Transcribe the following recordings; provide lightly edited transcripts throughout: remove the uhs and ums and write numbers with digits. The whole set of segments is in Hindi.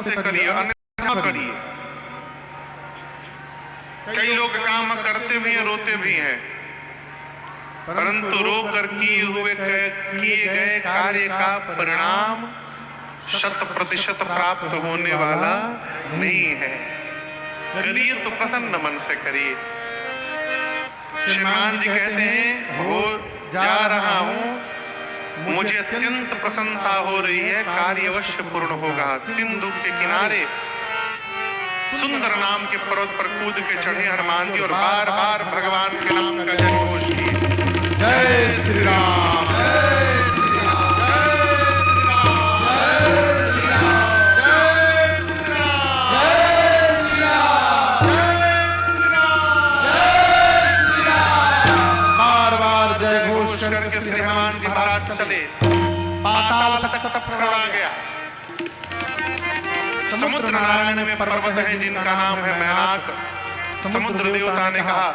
से करिए, अन्यथा करिए। कई लोग काम करते भी हैं, रोते भी हैं, परंतु रो कर किए गए कार्य का परिणाम 100% प्राप्त होने वाला नहीं है। करिए तो प्रसन्न मन से करिए। श्रीमान जी कहते हैं, हो जा रहा हूं, मुझे अत्यंत प्रसन्नता हो रही है, कार्य अवश्य पूर्ण होगा। सिंधु के किनारे सुंदर नाम के पर्वत पर कूद के चढ़े हनुमान जी और बार बार भगवान के नाम का जय घोष किए। जय श्री राम, जय श्री राम, जय श्री राम, जय श्री राम, जय श्री राम, जय श्री राम, जय श्री राम, जय श्री राम। बार बार जय घोष करके श्री हनुमान जी महाराज चले। पाताल तक सफर आ गया। समुद्र नारायण में पर्वत है जिनका नाम है मैनाक। समुद्र देवता ने कहा,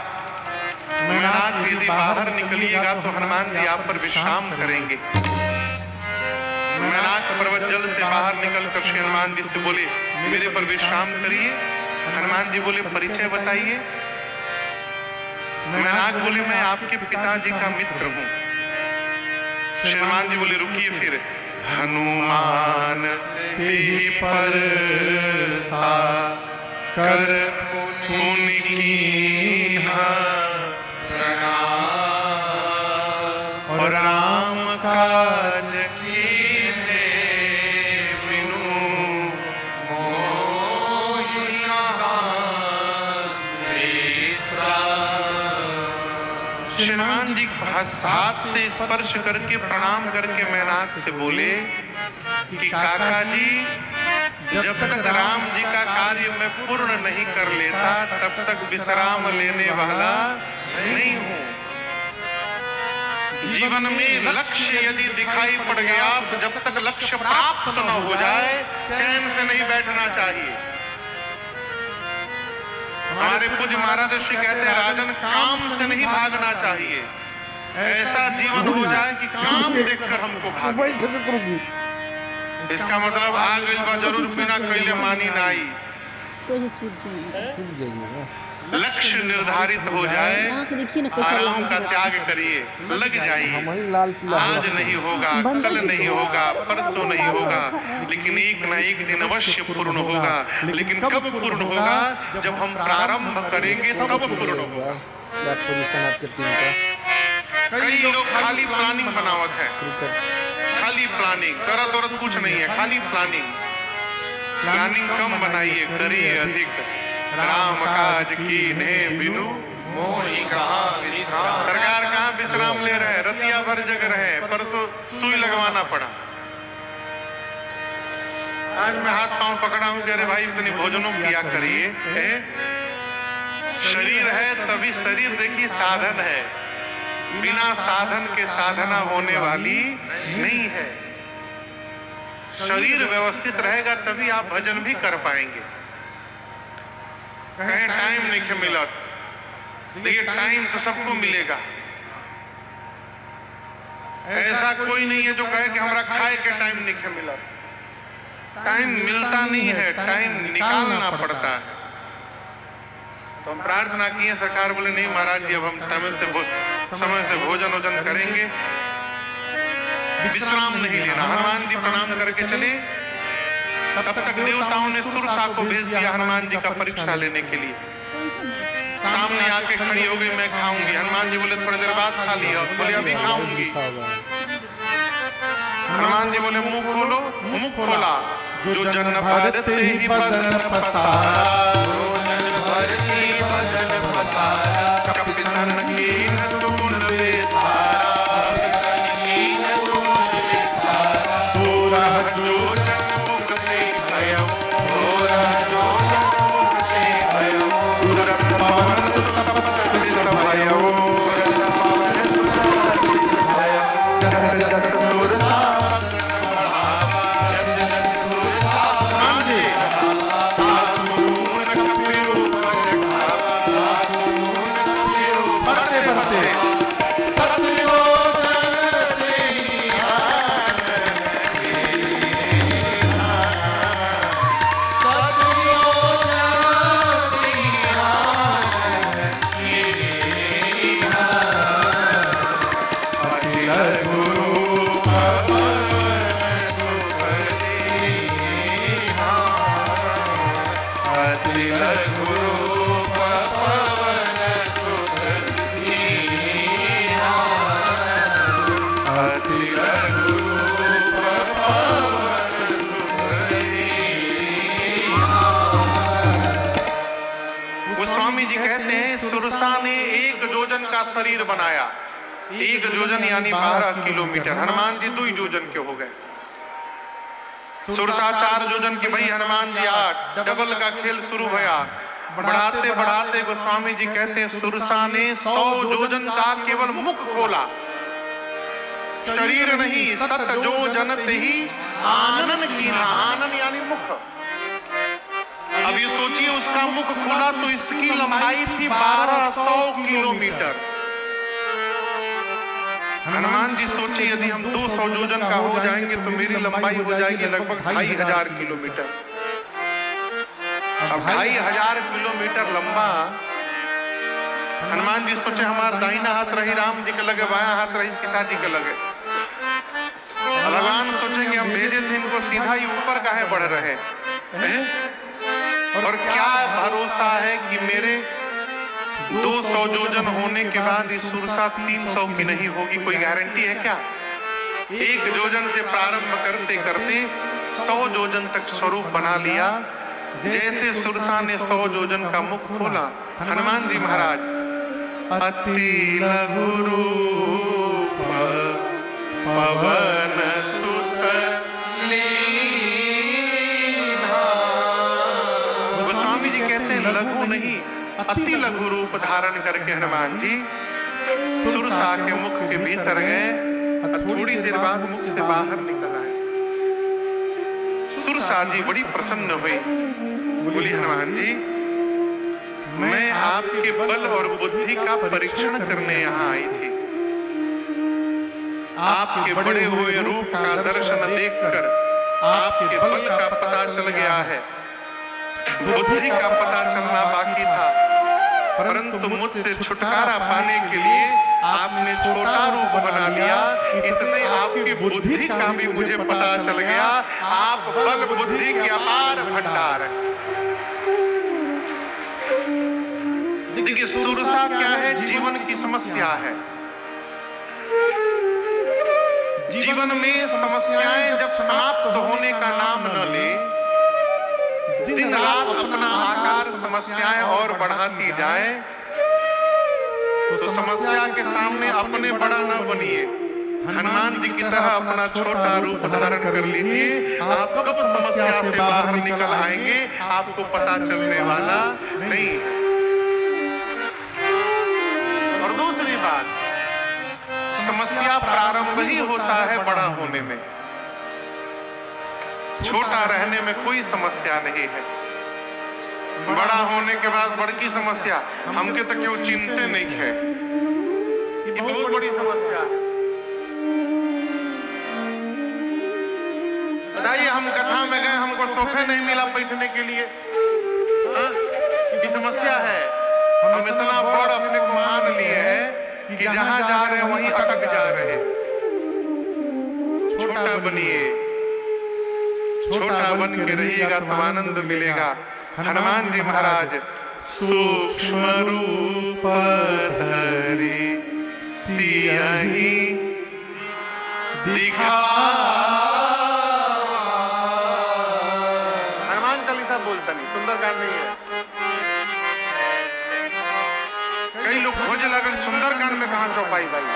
मैनाक यदि बाहर निकलिएगा तो हनुमान जी आप पर विश्राम करेंगे। मैनाक पर्वत जल से बाहर निकलकर श्री हनुमान जी से बोले, मेरे पर विश्राम करिए। हनुमान जी बोले, परिचय बताइए। मैनाक बोले, मैं आपके पिताजी का मित्र हूं। श्री हनुमान जी बोले, रुकिए फिर। हनुमान तेहि पर सा कर पुनि कीन्हा प्रणाम, और राम काज कीन्हे बिनु मोहि कहां बिसराम। श्री हनुमान जी हाथ से स्पर्श करके प्रणाम करके मैनाक से बोले कि काका जी, जब तक राम जी का कार्य मैं पूर्ण नहीं कर लेता तब तक विश्राम लेने वाला नहीं हूं। जीवन में लक्ष्य यदि दिखाई पड़ गया तो जब तक लक्ष्य प्राप्त न हो जाए चैन से नहीं बैठना चाहिए। हमारे पूज्य महाराज श्री कहते हैं, राजन काम से नहीं भागना चाहिए। ऐसा जीवन हो जाए कि काम देखकर हमको भागे। इसका मतलब आ गई बा जरूर बिना कैले मानी नाई। लक्ष्य निर्धारित हो जाए, आराम का त्याग करिए, लग जाइए। आज नहीं होगा, कल नहीं होगा, परसों नहीं होगा, लेकिन एक न एक दिन अवश्य पूर्ण होगा। लेकिन कब पूर्ण होगा? जब हम प्रारंभ करेंगे तब पूर्ण होगा। कई लोग खाली प्लानिंग बनावत है, खाली प्लानिंग, करत औरत कुछ नहीं है, खाली प्लानिंग। प्लानिंग कम बनाइए, करिए अधिक। राम काज कीन्हे बिनु मोहि कहां विश्राम। सरकार कहाँ विश्राम ले रहे हैं, रतिया भर जग रहे हैं। परसों सुई लगवाना पड़ा। आज मैं हाथ पांव पकड़ा हूं कि अरे भाई इतनी भोजनों किया करिए। शरीर है तभी शरीर देखिए साधन है, बिना साधन के साधना होने वाली नहीं है। शरीर व्यवस्थित रहेगा तभी आप भजन भी कर पाएंगे। कहीं टाइम नहीं मिला, देखिए टाइम तो सबको मिलेगा। ऐसा कोई नहीं है जो कहे कि हमारा खाए के टाइम नहीं मिला। टाइम मिलता नहीं है, टाइम निकालना पड़ता है। तो हम प्रार्थना किए, सरकार बोले नहीं महाराज जी अब हम समय से भोजन वोजन करेंगे, विश्राम नहीं लेना। हनुमान जी प्रणाम करके चले। तब तक देवताओं ने सुरसा को भेज दिया हनुमान जी का परीक्षा लेने के लिए। सामने आके खड़ी हो गई, मैं खाऊंगी। हनुमान जी बोले थोड़ी देर बाद खा लिया। बोले अभी खाऊंगी। हनुमान जी बोले मुंह खोलो। मुंह खोला। जो जन भरते ही बदन पसारा, जो जन भरते ही बदन पसारा, कपितन कीन तुम बेसारा, कपितन कीन तुम बेसारा, सोरह जो जन मुक्ति भयम, सोरह जो जन मुक्ति भयम, तुरंत पवन सुत पतित भयम, तुरंत पवन सुत पतित भयम, जस जस सुरता बढ़ावा, जस जस सुरता अति लघु रूप पवन सुत लीना, अति लघु रूप पवन सुत लीना। गोस्वामी जी कहते हैं सुरसा ने 1 योजन का शरीर बनाया। 1 योजन यानी 12 किलोमीटर। हनुमान जी 2 योजन के हो गए। सुरसा 4 योजन की भई, हनुमान जी 8। डबल का खेल शुरू हुआ। बढ़ाते बढ़ाते गोस्वामी जी कहते हैं सुरसा ने 100 योजन का केवल मुख खोला, शरीर नहीं। 7 योजन ही आनन कीना। आनन यानी मुख। अब ये सोचिए उसका मुख खुला तो इसकी लंबाई थी 1200 किलोमीटर। हनुमान जी सोचे यदि हम 200 योजन का हो जाएंगे तो मेरी लंबाई हो जाएगी लगभग 2500 किलोमीटर। अब 2500 किलोमीटर लंबा। हनुमान जी सोचे हमारा दाहिना हाथ रही राम जी के लगे, बायां हाथ रही सीता जी के लगे। भगवान सोचेंगे हम भेजे थे इनको सीधा ही ऊपर काहे बढ़ रहे हैं? और क्या भरोसा है कि मेरे 200 योजन होने के बाद इस सुरसा 300 की नहीं होगी? कोई गारंटी है क्या? 1 योजन से प्रारंभ करते करते 100 योजन तक स्वरूप बना लिया। जैसे सुरसा ने 100 योजन का मुख खोला, हनुमान जी महाराज अति लघु रूप पवन सुत लीना। गोस्वामी जी कहते हैं लघु नहीं, अति लघु रूप धारण करके हनुमान जी सुरसा के मुख के भीतर गए। थोड़ी देर बाद मुख से बाहर निकल आए। सुरसा जी बड़ी प्रसन्न हुई। बोली हनुमान जी मैं आपके बल और बुद्धि का परीक्षण करने यहाँ आई थी। आपके बड़े हुए रूप का दर्शन देखकर आपके बल का पता चल गया है, बुद्धि का पता चलना बाकी था। परंतु मुझसे छुटकारा पाने के लिए आपने छोटा रूप बना लिया, इससे आपकी बुद्धि का भी मुझे पता चल गया। आप बल बुद्धि के अपार भंडार हैं। देखिए सुरसा क्या है? जीवन की समस्या है। जीवन में समस्याएं जब समाप्त होने का नाम न ले, दिन रात अपना आकार समस्याएं और बढ़ाती जाए, तो समस्या के सामने अपने बड़ा न बनिए। हनुमान जी की तरह अपना छोटा रूप धारण कर लीजिए। आप कब समस्या से बाहर निकल आएंगे आपको पता चलने वाला नहीं। और दूसरी बात, समस्या प्रारंभ ही होता है बड़ा होने में। छोटा रहने में कोई समस्या नहीं है। बड़ा होने के बाद बड़ी समस्या हमके तक क्यों चिंते नहीं है, ये बहुत बड़ी समस्या है। बताइए हम कथा में गए, हमको सोफे नहीं मिला बैठने के लिए, ये समस्या है। हम इतना बड़ अपने को मान लिए हैं कि जहां जा रहे हैं वहीं अटक जा रहे हैं। छोटा बनिए, छोटा बन के रहिएगा तो आनंद मिलेगा। हनुमान जी महाराज सूक्ष्म रूप धरि सियहि दिखा। हनुमान चालीसा बोलता नहीं, सुंदरकांड नहीं है। कई लोग खोजे लगन सुंदरकांड में कहां चौपाई भाई।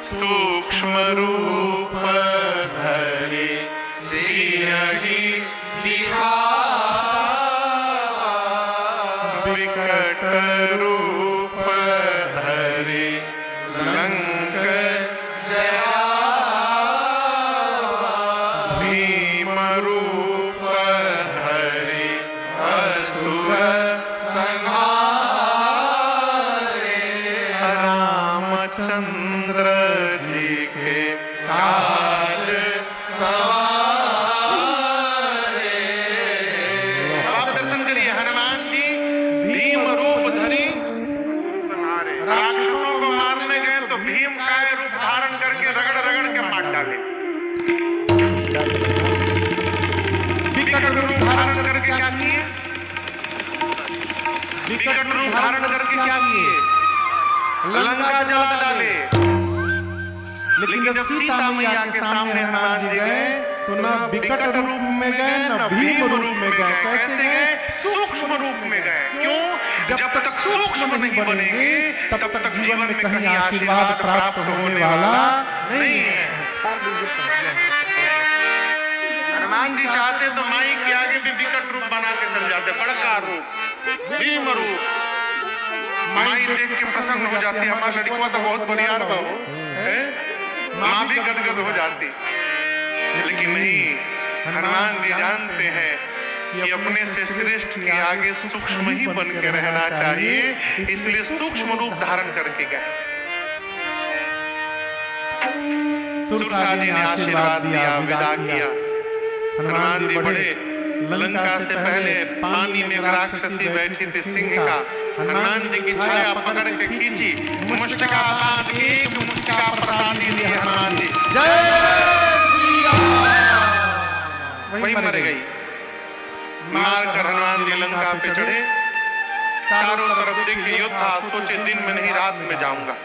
सूक्ष्म रूप धरि सियहि दिखा, विकट रूप धरि लंक जया, भीम रूप धरि असुर संहारे, रामचंद्र जी के काज सवारे। आप दर्शन करिए, हनुमान जी भीम रूप धरि संहारे। राक्षसों को मारने गए तो भीम का रूप धारण करके रगड़ रगड़ के मार डाले। क्या किए? विकट रूप धारण करके क्या किए? लंका जला डाले। लेकिन जब सीता मैया के सामने हनुमान जी गए तो न विकट रूप में गए न भीम रूप में गए। कैसे गए? सूक्ष्म रूप में गए। क्यों? जब तक सूक्ष्म नहीं बनेंगे तब तक जीवन में कहीं आशीर्वाद प्राप्त होने वाला नहीं है। हनुमान जी चाहते तो माई के आगे भी विकट रूप बना के चल जाते, बड़का रूप, भीम रूप। माई देख के प्रसन्न हो जाती, हमारा लड़का तो बहुत बढ़िया हो, माँ भी गदगद हो जाती। लेकिन नहीं, हनुमान जी जानते हैं कि अपने से श्रेष्ठ के आगे सूक्ष्म ही बन के रहना चाहिए, इसलिए सूक्ष्म रूप धारण करके गए। सुरसा जी ने आशीर्वाद दिया, विदा किया। हनुमान जी बढ़े। लंका से पहले पानी में राक्षसी बैठी थी सिंह का। हनुमान जी की छाया पकड़ के खींची, मुष्टिका बांध के एक मुष्टिका प्रसादी दी हनुमान जी। जय श्री राम। वही मर गई। मार कर हनुमान जी लंका पे चढ़े। चारों तरफ देखे योद्धा, सोचे दिन में नहीं रात में जाऊंगा।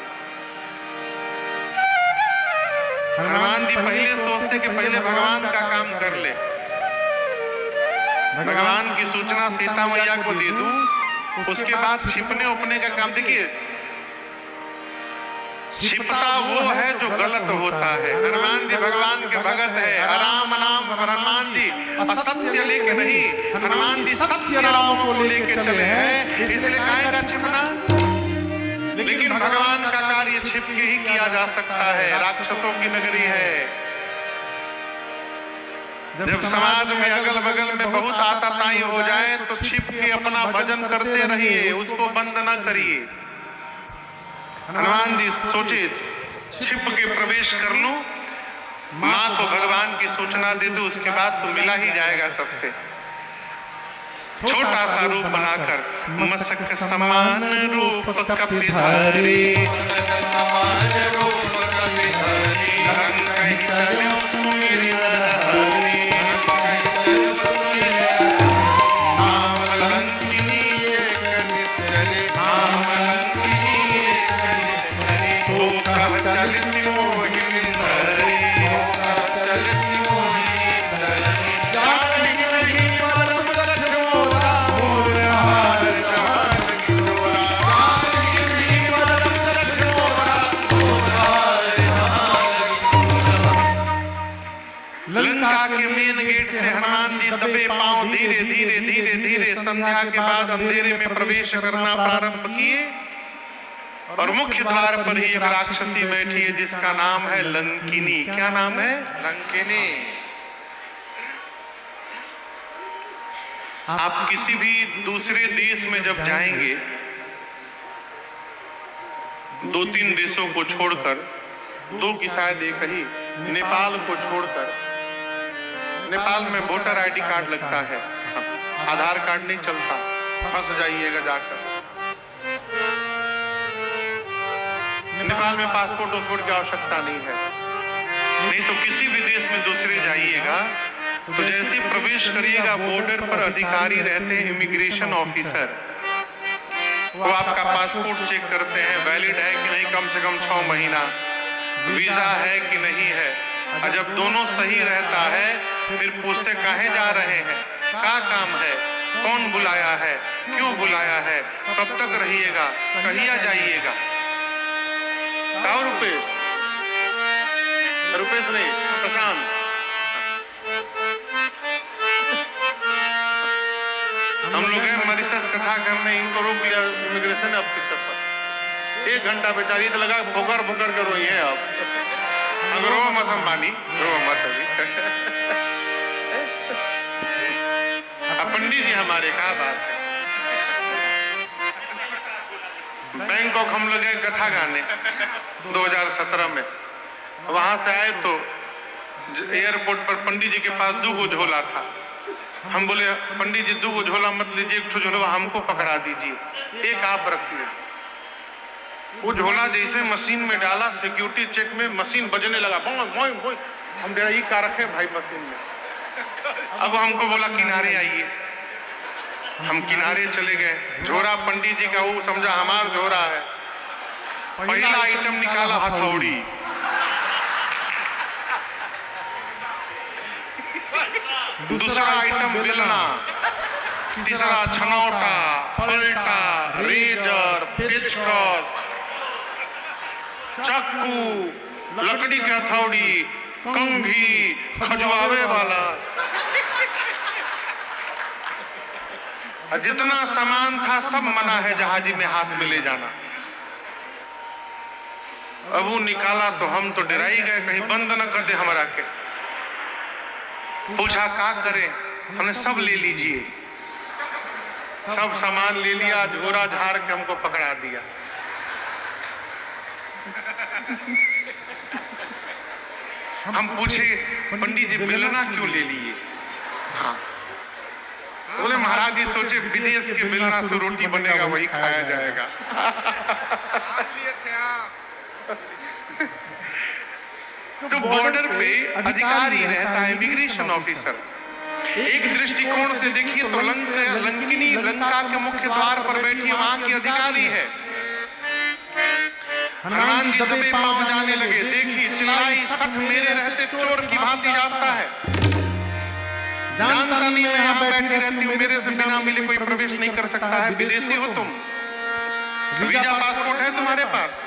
हनुमान जी पहले सोचते कि पहले भगवान का काम कर ले, भगवान की सूचना सीता मैया को दे दूं, उसके बाद छिपने उपने का काम। देखिए, छिपता वो है जो गलत होता है। हनुमान जी भगवान के भगत है। राम नाम हनुमान जी असत्य लेके नहीं, हनुमान जी सत्य राम को लेके चले हैं, इसलिए काहे का छिपना। लेकिन भगवान का कार्य छिप के ही किया जा सकता है। राक्षसों की नगरी है। जब समाज में अगल बगल में बहुत आताताई हो जाए तो छिप के अपना भजन करते रहिए, उसको बंद न करिए। हनुमान जी सोचे छिप के प्रवेश कर लूं, माँ को भगवान की सूचना दे दूं, उसके बाद तो मिला ही जाएगा सबसे। छोटा सा रूप बनाकर मस्तक समान रूप कपिधारी, दबे पांव धीरे धीरे धीरे धीरे संध्या के बाद अंधेरे में प्रवेश करना प्रारंभ किए। और मुख्य द्वार पर ही एक राक्षसी बैठी है जिसका नाम है लंकिनी। क्या नाम है? लंकिनी। आप किसी भी दूसरे देश में जब जाएंगे, 2-3 देशों को छोड़कर, 2 की शायद एक ही, नेपाल को छोड़कर, नेपाल में वोटर आईडी कार्ड लगता है, आधार कार्ड नहीं चलता, फंस जाइएगा जाकर। नेपाल में पासपोर्ट वासपोर्ट की आवश्यकता नहीं है। नहीं तो किसी भी देश में दूसरे जाइएगा तो जैसे प्रवेश करिएगा, बॉर्डर पर अधिकारी रहते हैं, इमिग्रेशन ऑफिसर, वो आपका पासपोर्ट चेक करते हैं, वैलिड है कि नहीं, कम से कम 6 महीना, वीजा है कि नहीं है। और जब दोनों सही रहता है फिर पूछते काहे जा रहे हैं, क्या काम है, कौन बुलाया है, क्यों बुलाया है, कब तक रहिएगा, कहिया जाइएगा। क्या रुपेश? रुपेश नहीं, प्रशांत। हम लोग हैं मॉरिशस कथा करने, इनको रोक दिया इमिग्रेशन ऑफिसर पर। 1 घंटा बेचारी तो लगा भोकर भोकर कर रोई है। आप अगर रो मत, हम मानी रो मत अभी। पंडित जी हमारे, क्या बात है। बैंकॉक हम लोग गए कथा गाने 2017 में। वहां से आए तो एयरपोर्ट पर पंडित जी के पास 2 झोला था। हम बोले पंडित जी 2 झोला मत लीजिए, 1 झोला हमको पकड़ा दीजिए, 1 आप रखिए। वो झोला जैसे मशीन में डाला, सिक्योरिटी चेक में मशीन बजने लगा, बोई बोई। हम डेरा ये क्या रखे भाई मशीन में। अब हमको बोला किनारे आइए। हम किनारे चले गए। झोरा पंडित जी का, वो समझा हमार झोरा है। पहला आइटम निकाला हथौड़ी, दूसरा आइटम बेलना, तीसरा छनौटा, पलटा, रेजर, पेचकस, चाकू, लकड़ी की हथौड़ी, कंघी, खजुआवे वाला, जितना सामान था सब मना है जहाजी में हाथ में ले जाना। अब वो निकाला तो हम तो डराई गए, कहीं बंद न कर दे हमारा के। पूछा क्या करें, हमने सब ले लीजिए। सब सामान ले लिया, झोरा झाड़ के हमको पकड़ा दिया। हम पूछे पंडित जी बेलना क्यों ले लिए? हाँ, बोले महाराज जी सोचे विदेश के बेलना से रोटी बनेगा, वही खाया जाएगा। तो बॉर्डर पे अधिकारी रहता है, इमिग्रेशन ऑफिसर। एक दृष्टिकोण से देखिए तो लंकिनी लंका के मुख्य द्वार पर बैठी वहां की अधिकारी है। हनुमान जी दबे पांव जाने लगे, देखी चिल्लाई, सट मेरे रहते चोर की भांति जाता है। जानता नहीं मैं यहाँ बैठी रहती हूँ, मेरे से बिना मिले कोई प्रवेश नहीं कर सकता है। विदेशी हो तुम, वीजा पासपोर्ट है तुम्हारे पास?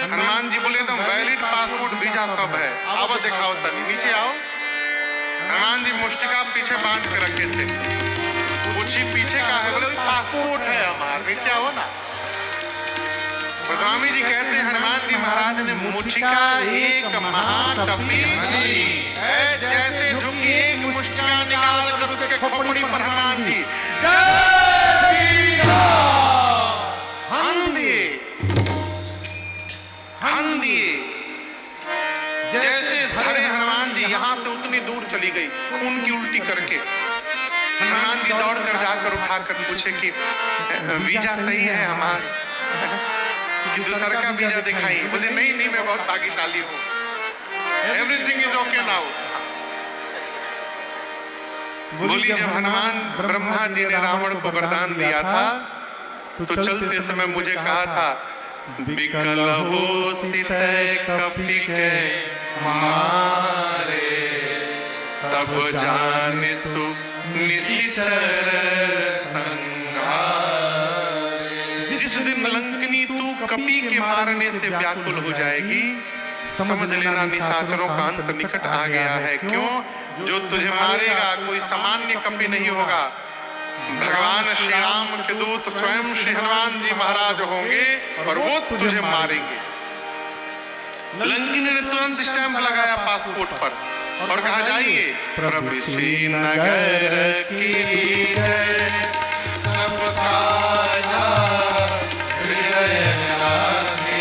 हनुमान जी बोले तुम वैलिड पासपोर्ट वीजा सब है, अब दिखाओ तनी, नीचे आओ। हनुमान जी मुष्टिका पीछे बांध के रखे थे, पूछी पीछे का है? बोले पासपोर्ट है हमारा, नीचे आओ ना। स्वामी जी कहते हैं हनुमान जी महाराज ने मुष्टिका एक महाकपि जैसे झुकी, एक मुष्टिका निकाल कर उसके खोपड़ी पर हनुमान जी हन दिए। जैसे धरे हनुमान जी, यहां से उतनी दूर चली गई खून की उल्टी करके। हनुमान जी दौड़ कर जाकर उठाकर पूछे कि वीजा सही है हमारा, कि दूसरा का वीजा दिखाई? बोले नहीं नहीं, मैं बहुत भाग्यशाली हूँ, एवरीथिंग इज ओके नाउ। बोली जब हनुमान ब्रह्मा जी ने रावण को वरदान दिया था तो चलते समय मुझे कहा था, विकल हो सितै कपि के मारे, तब जाने सु निश्चर संहारे। जिस दिन लंकनी तू कपि के मारने से व्याकुल हो जाएगी, समझ लेना निशाचरों का अंत निकट आ गया है। क्यों? जो तुझे मारेगा कोई सामान्य कपि नहीं होगा, भगवान श्री राम के दूत स्वयं श्री हनुमान जी महाराज होंगे और वो तुझे मारेंगे। लंकिनी ने तुरंत स्टैंप लगाया पासपोर्ट पर और कहा जाइए, प्रभु नगर की सब काया हृदय लागे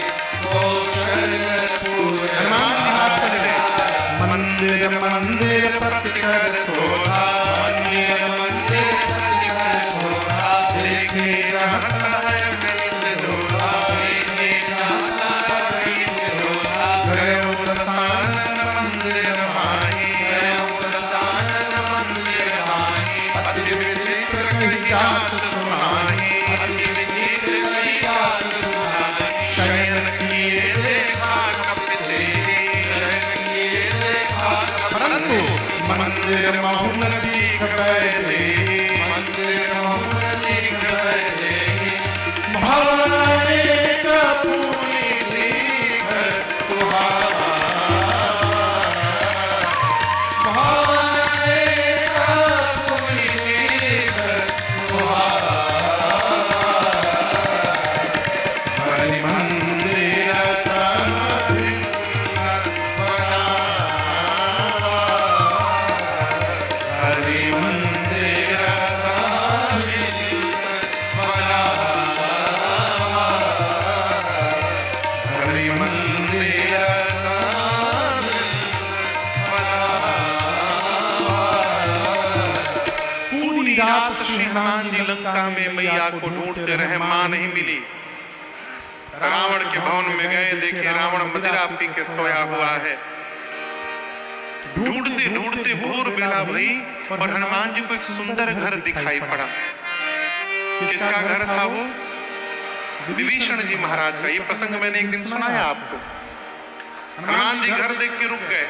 मंदिर मंदिर प्रतिकर शोभा, मंदिर मंदिर प्रतिकर शोभा, देखे जाता है गणित धोधा, देखे जाता है गणित धोधा। गए उदसानन मंदिर भाई, गए उदसानन मंदिर भाई, अति विचित्र कही जात सुनाई, अति विचित्र कही जात सुनाई। शयन किए देखा कपि तेरी, शयन किए देखा परंतु मंदिर महु न दीख बैठे, मंदिर महु न दीख बैठे। भवन एक पूरी दीख सुहावा, भवन एक पूरी दीख सुहावा। हरि मंदिर हनुमान जी लंका में मैया को ढूंढते रहे, मां नहीं मिली। रावण के भवन में गए, देखे रावण मदिरा पी के सोया हुआ है। ढूंढते ढूंढते भोर बेला भई और हनुमान जी को एक सुंदर घर दिखाई पड़ा। किसका घर था वो? विभीषण जी महाराज का। ये प्रसंग मैंने एक दिन सुनाया आपको। हनुमान जी घर देख के रुक गए।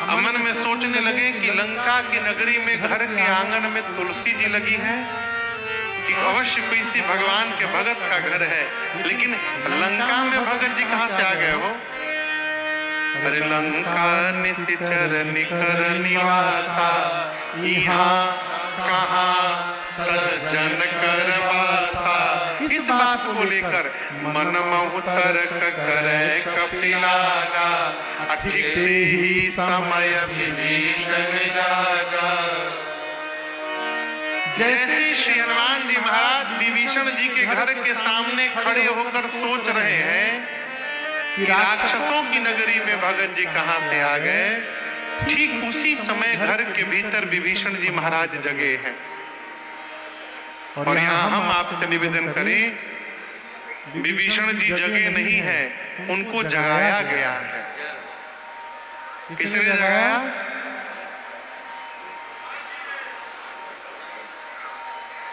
अब मन में सोचने लगे कि लंका की नगरी में घर के आंगन में तुलसी जी लगी है, कि अवश्य कोई सी भगवान के भगत का घर है, लेकिन लंका में भगत जी कहां से आ गए हो? अरे लंका निश्चर निकर निवासा, यहाँ कहाँ सज्जन कर वासा। इस बात को लेकर मन महु तर्क करे कपिलागा, अठिते ही समय विभीषण जागा। जैसे श्री हनुमान जी महाराज विभीषण जी के घर के सामने खड़े होकर सोच रहे हैं कि राक्षसों की नगरी में भगत जी कहां से आ गए, ठीक उसी समय घर के भीतर विभीषण जी महाराज जगे हैं। और यहाँ हम आपसे निवेदन करें, विभीषण जी जगे नहीं है, उनको जगाया गया है। किसने जगाया?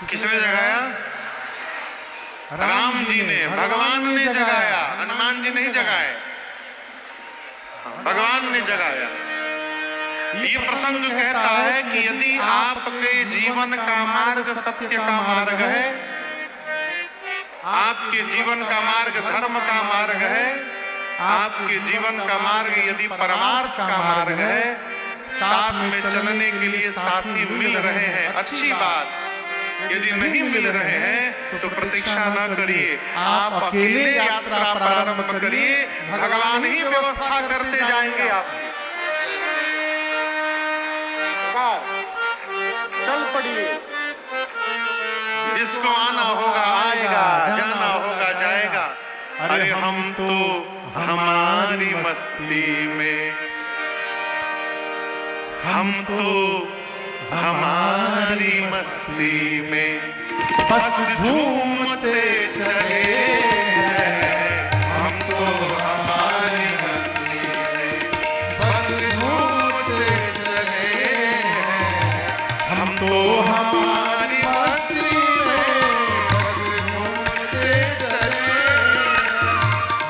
किसने जगाया? राम जी ने, भगवान ने जगाया। हनुमान जी नहीं जगाए, भगवान ने जगाया। ये प्रसंग कहता है कि यदि आपके जीवन का मार्ग सत्य का मार्ग है, आपके जीवन का मार्ग धर्म का मार्ग है, आपके जीवन का मार्ग यदि परमार्थ का मार्ग है, साथ में चलने के लिए साथी मिल रहे हैं, अच्छी बात। यदि नहीं मिल रहे हैं तो प्रतीक्षा न करिए, आप अकेले यात्रा प्रारंभ करिए, भगवान ही व्यवस्था करते जाएंगे। आप चल पड़िए, जिसको आना होगा आएगा, जाना होगा जाएगा। अरे हम तो हमारी मस्ती में, हम तो हमारी मस्ती में बस झूमते चले हैं। हम तो हमारी मस्ती में बस झूमते चले हैं। हम तो हमारी मस्ती में बस झूमते चले हैं।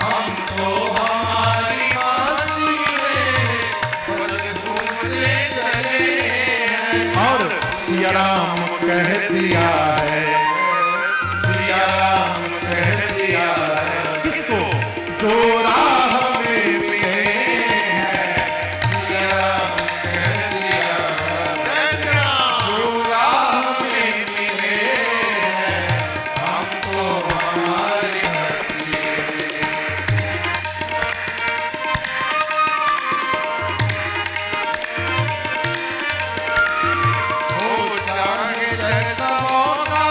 हम तो हमारी मस्ती में बस झूमते चले हैं। और सिया राम कह दिया है, सिया राम कह दिया है, किसको? जो राह में मिले हैं। सिया राम कह दिया है, जो राह में मिले हैं। हमको हमारी मस्ती हो, चाहे जैसा मौका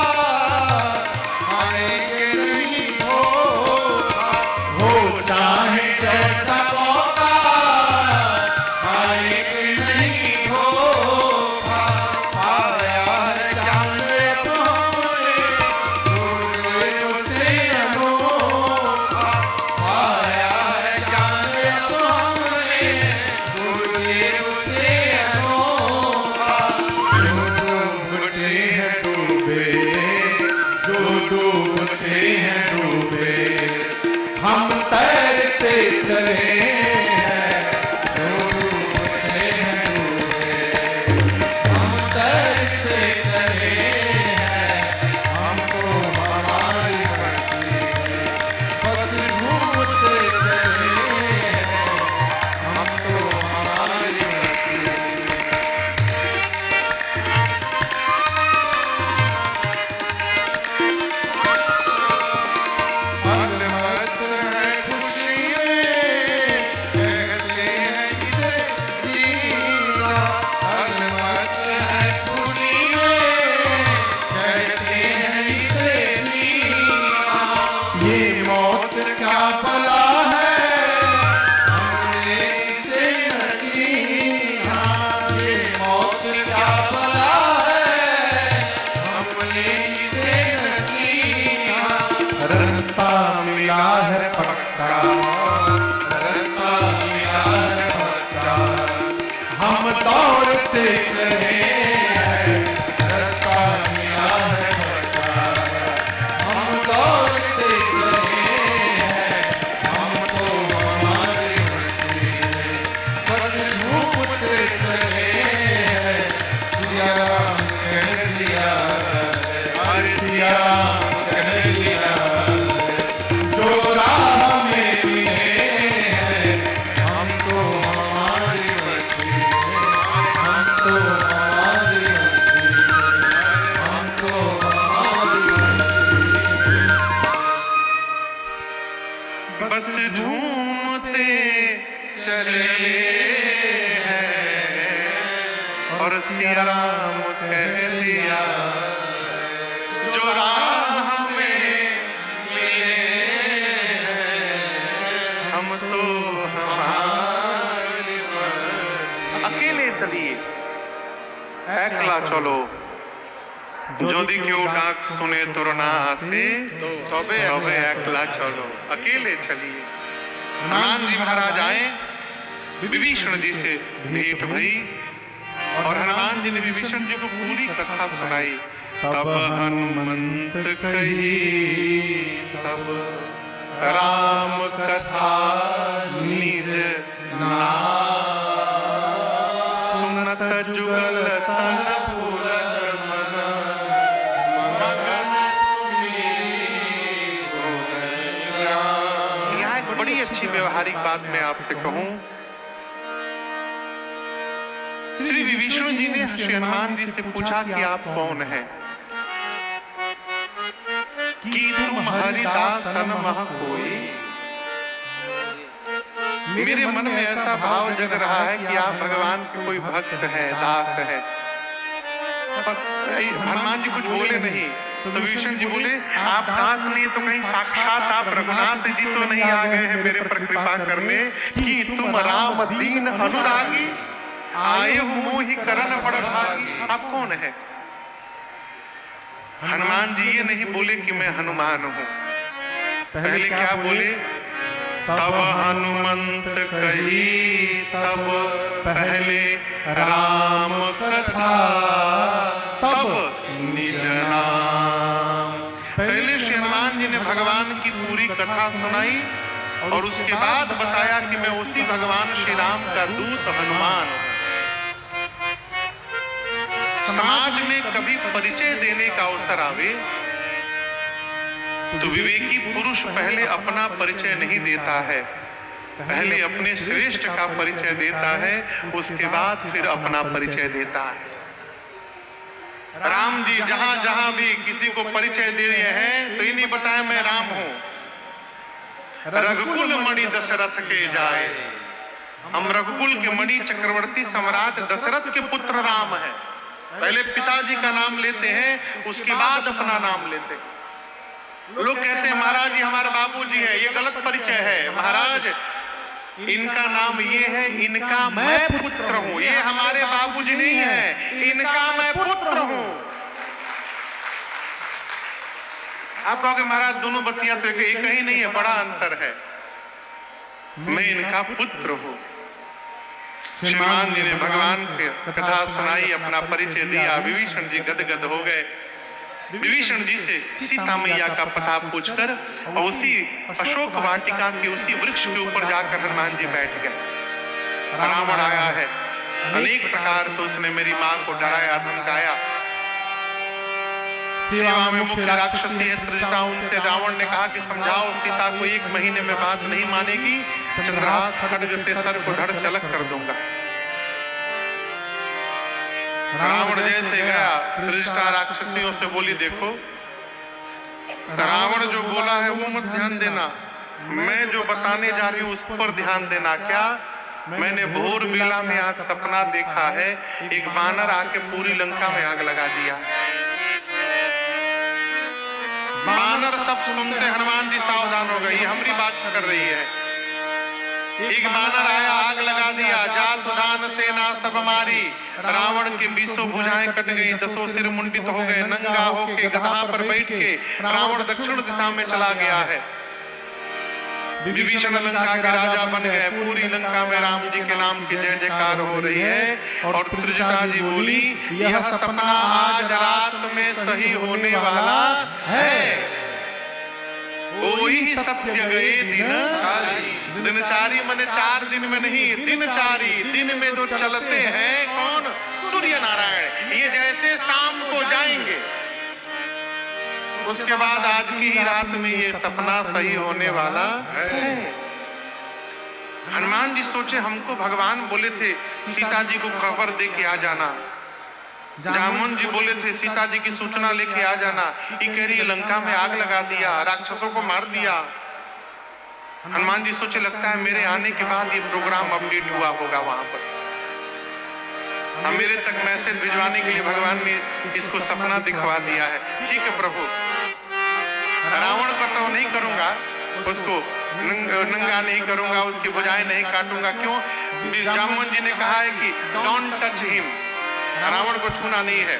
राम कह दिया, जो राह में मिले हम तो हमारे मस्त। अकेले चलिए, एकला चलो, যদি কেউ ডাক শুনে তোর না আসে তবে একলা चलो, अकेले चलिए। हनुमान जी महाराज आए, विभीषण जी से भेंट भई और हनुमान जी ने विभीषण जी को पूरी कथा सुनाई। तब हनुमंत कही सब राम कथा निज नाम, सुनत जुगल तन पुलक मन, मगन सुमिरि गुणग्राम। यहाँ एक बड़ी अच्छी व्यवहारिक बात मैं आपसे कहूं। श्री विभीषण जी ने श्री हनुमान जी से पूछा कि आप कौन हैं? कि तुम हरिदास सन मह कोई। मेरे मन में ऐसा भाव जग रहा है कि आप भगवान के कोई भक्त हैं, दास हैं। हनुमान जी कुछ बोले नहीं तो विभीषण जी बोले, आप दास नहीं तो कहीं साक्षात आप रघुनाथ जी तो नहीं आ गए हैं मेरे पर कृपा करने कि तुम राम दीन अनुरागी, आए हो मोहि करन बड़भागी। आप कौन है? हनुमान जी ये नहीं बोले कि मैं हनुमान हूं, पहले क्या बोले? तब हनुमंत कही सब पहले राम कथा, तब निज नाम। पहले श्री हनुमान जी ने भगवान की पूरी कथा सुनाई और उसके बाद बताया कि मैं उसी भगवान श्री राम का दूत हनुमान हूं। समाज में कभी परिचय देने का अवसर आवे तो विवेकी पुरुष पहले अपना परिचय नहीं देता है, पहले अपने श्रेष्ठ का परिचय देता है, उसके बाद फिर अपना परिचय देता है। राम जी जहां जहां भी किसी को परिचय दे रहे हैं तो ये नहीं बताया मैं राम हूं। रघुकुल मणि दशरथ के जाए, हम रघुकुल के मणि चक्रवर्ती सम्राट दशरथ के पुत्र राम हैं। पहले पिताजी का नाम लेते हैं, उसके बाद अपना नाम लेते हैं। लोग कहते हैं महाराज जी हमारे बाबूजी हैं, ये गलत परिचय है। महाराज इनका नाम ये है, इनका मैं पुत्र हूं, ये हमारे बाबूजी नहीं है, इनका मैं पुत्र हूं। आप कहोगे महाराज दोनों बतियां तो एक ही नहीं है, बड़ा अंतर है। मैं इनका पुत्र हूं। हनुमान जी ने भगवान की कथा सुनाई, अपना परिचय दिया। विभीषण जी गदगद हो गए। विभीषण जी से सीता मैया का पता पूछकर और उसी अशोक वाटिका के उसी वृक्ष के ऊपर जाकर हनुमान जी बैठ गए। रावण आया है, अनेक प्रकार से उसने मेरी मां को डराया धमकाया। सेवा में मुख्य राक्षसी है त्रिजटा, उनसे रावण ने कहा कि समझाओ सीता को, 1 महीने में बात नहीं मानेगी, चंद्रहास खड्ग से सर को धड़ से अलग कर दूंगा। रावण जैसे गया, त्रिजटा राक्षसियों से बोली देखो रावण जो बोला है वो मत ध्यान देना, मैं जो बताने जा रही हूं उस पर ध्यान देना। क्या? मैंने भोर बेला में आज सपना देखा है, एक बानर आके पूरी लंका में आग लगा दिया। बानर सब सुनते हनुमान जी सावधान हो गए, ये हमारी बात कर रही है। एक बानर आया, आग लगा दिया, जात दान सेना सब मारी, रावण के 20 भुजाएं कट गई, 10 सिर मुंडित हो गए, नंगा होके गधा पर बैठ के रावण दक्षिण दिशा में चला गया है। विभीषण लंका के राजा बन गए, पूरी लंका में राम जी के नाम की जय जयकार हो रही है। और त्रिजटा जी बोली यह सपना आज रात में सही होने वाला है। वही सत्य गए दिनचारी। दिनचारी माने 4 दिन में नहीं, दिनचारी, दिन में जो चलते हैं कौन? सूर्य नारायण। ये जैसे शाम को जाएंगे उसके बाद आज की ही रात में ये सपना सही होने वाला है। हनुमान जी सोचे हमको भगवान बोले थे सीता जी को खबर दे के आ जाना, जामुन जी बोले थे सीता जी की सूचना लेके आ जाना, ये कह रही लंका में आग लगा दिया, राक्षसों को मार दिया। हनुमान जी सोचे लगता है मेरे आने के बाद ये प्रोग्राम अपडेट हुआ होगा वहां पर। मेरे तक मैसेज भिजवाने के लिए भगवान ने इसको सपना दिखवा दिया है। ठीक है प्रभु, रावण का तो नहीं करूंगा, उसको नंगा नहीं करूंगा, उसकी भुजाएं नहीं काटूंगा। क्यों? जामुन जी ने कहा है कि डोंट टच हिम, रावण को छूना नहीं है,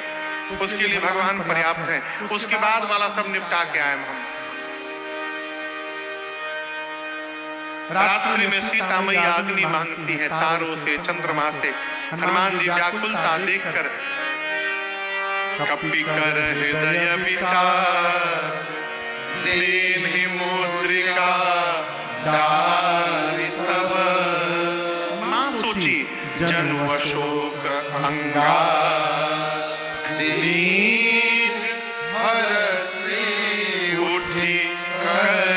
उसके लिए भगवान पर्याप्त है। उसके बाद वाला सब निपटा के आए हम। रात्रि में सीता मैया अग्नि मांगती है, तारों से चंद्रमा से। हनुमान जी व्याकुलता देखकर कपि कर हृदय विचार, दीन्हि मुद्रिका डारि तब। मां सोची जनु अशोक अंगार, दीन हरषि उठी कर।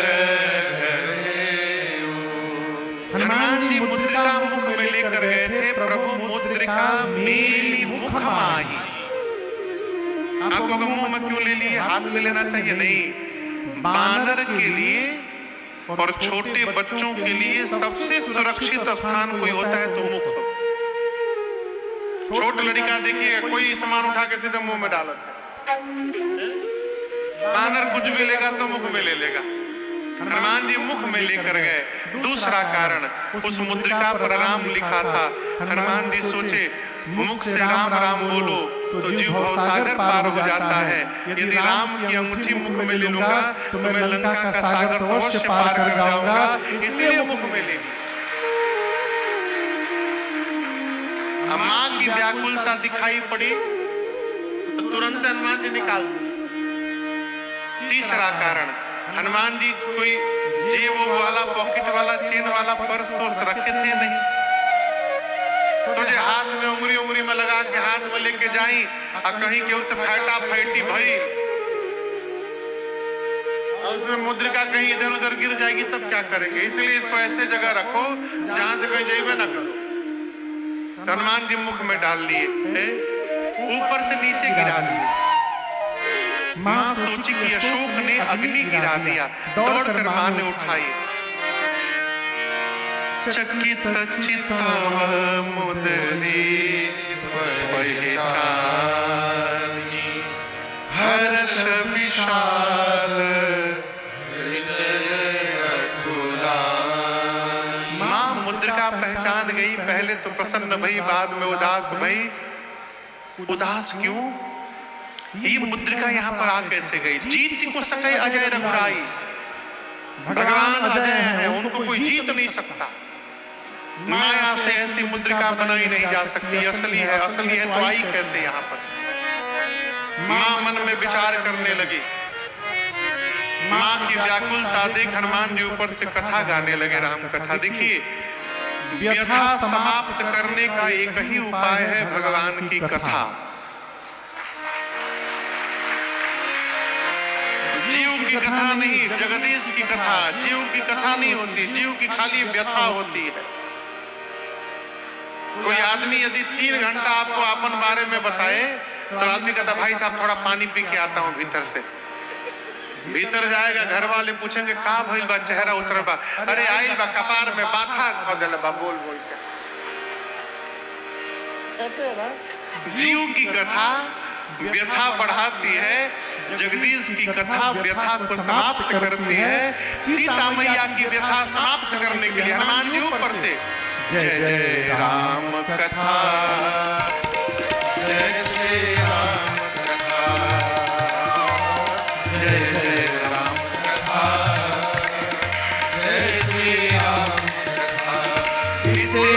हनुमान जी मुद्रिका मुख में लेकर गए थे, प्रभु मुद्रिका मेरी मुख माही। आपको मुंह में क्यों ले लिए? हाथ में लेना चाहिए नहीं। बानर के लिए और छोटे बच्चों के लिए सबसे सुरक्षित स्थान कोई होता है तो मुख। छोटा लड़का देखिए, कोई सामान उठा के सीधे मुंह में डालता है, बानर कुछ भी लेगा तो मुख में ले लेगा। हनुमान जी मुख में लेकर गए। दूसरा कारण, उस मुद्रिका पर राम लिखा था। हनुमान जी सोचे मुख से राम राम बोलो तो जीव भवसागर पार हो जाता है। यदि राम की अंगूठी मुख में ले लूंगा तो मैं लंका का सागर तो अवश्य पार कर जाऊंगा, इसलिए मुख में ले। मां की व्याकुलता दिखाई पड़ी तो तुरंत हनुमान जी निकाल दिए। तीसरा कारण, हनुमान जी कोई जेब वाला, पॉकेट वाला, चेन वाला पर्स तो रखे थे नहीं। सोचे हाथ में उंगली उंगली में लगा के हाथ में लेके जाई और कहीं के उसे फैटा फैटी भई और उसमें मुद्रिका कहीं इधर उधर गिर जाएगी तब क्या करेंगे? इसलिए इसको ऐसे जगह रखो जहां से कहीं जाइए ना करो। तो हनुमान जी मुख में डाल लिए, ऊपर से नीचे गिरा दिए। मां सोची कि अशोक ने अग्नि गिरा दिया, दौड़कर मां ने उठाई। चकित चित्त मुदरी पहचानी, हर्ष विशाल हृदय अकुलानी। मां मुद्रिका पहचान गई। पहले तो प्रसन्न भई, बाद में उदास भई। उदास क्यों? ये मुद्रिका यहाँ पर आ कैसे गई? जीत को सके अजय रघुराई। भगवान अजय हैं, उनको कोई जीत नहीं सकता। माया से ऐसी मुद्रिका बनाई नहीं जा सकती। असली है, असली है तो आई कैसे यहाँ पर? मां मन में विचार करने लगी। मां की व्याकुलता देख हनुमान जी ऊपर से कथा गाने लगे, राम कथा। देखिए, व्यथा समाप्त करने का एक ही उपाय है, भगवान की कथा। जीव की कथा नहीं, जगदीश की कथा। जीव की कथा नहीं होती, जीव की खाली व्यथा होती है। कोई आदमी यदि 3 घंटा आपको अपन बारे में बताए तो आदमी कहता भाई साहब थोड़ा पानी पी के आता हूं भीतर से। भीतर जाएगा, घर वाले पूछेंगे का भइल बा, चेहरा उतर बा, अरे आइल बा कपार में बाथा खोदल बा, बोल बोल के। जीव की कथा व्यथा बढ़ाती है, जगदीश की कथा व्यथा को समाप्त करती है। सीता मैया की व्यथा समाप्त करने के लिए हनुमान जी ऊपर से जय जय राम कथा, जय श्री राम कथा, जय जय राम कथा, जय श्री राम कथा। इसे